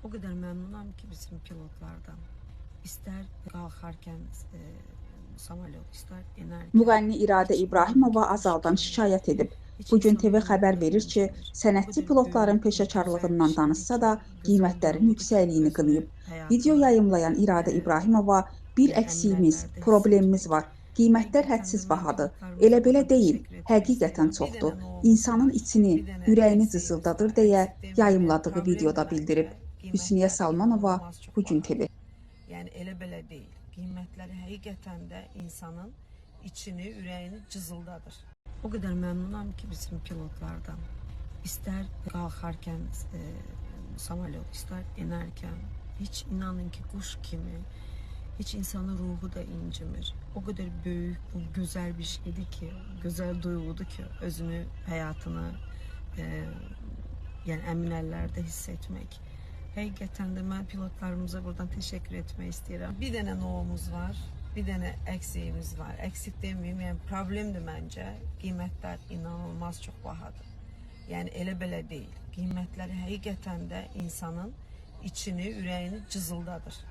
O kadar memnunum ki bizim pilotlardan. İster kalkarken samolyot, ister inerken Müğənni İradə hiç inanın ki İbrahimova kuş Azaldan kimi, şikayət edib. hiç Bugün insanın TV xəbər ruhu da verir ki, incimir. O sənətçi kadar pilotların büyük, o güzel bir peşəkarlığından şeydi danışsa ki, da güzel qiymətlərin duyuldu ki yüksəkliyini özünü, qınayıb. Video hayatını yayımlayan İradə İbrahimova, bir yani əksiyimiz, əminlərdə hiss problemimiz etmək. var. Qiymətlər Həqiqətən də hədsiz mən bahadır. pilotlarımıza Elə belə buradan deyil, təşəkkür etmək həqiqətən istəyirəm. Bir çoxdur. dənə novumuz İnsanın var, içini, bir dənə ürəyini əksiğimiz var. cızıldadır deyə Əksik deməyim, yəni yayımladığı videoda problemdir bildirib. məncə. Hüsniyə Qiymətlər Salmanova, inanılmaz çox Bugün TV. bahadır. Yəni elə belə deyil. Qiymətləri həqiqətən də insanın içini, ürəyini cızıldadır. O kadar memnunum ki bizim pilotlardan. İster kalkarken samolyot, ister inerken hiç inanın ki kuş kimi, hiç insanın ruhu da incimir. O kadar büyük, bu güzel bir şeydi ki, güzel duyuldu ki özünü, hayatını yani emin ellerde hissetmek. Həqiqətən də mən pilotlarımıza buradan təşəkkür etmək istəyirəm. Bir dənə novumuz var, bir dənə əksiğimiz var. Əksik deməyim, yəni problemdir məncə. Qiymətlər inanılmaz çox bahadır. Yəni elə belə deyil. Qiymətləri həqiqətən də insanın içini, ürəyini cızıldadır.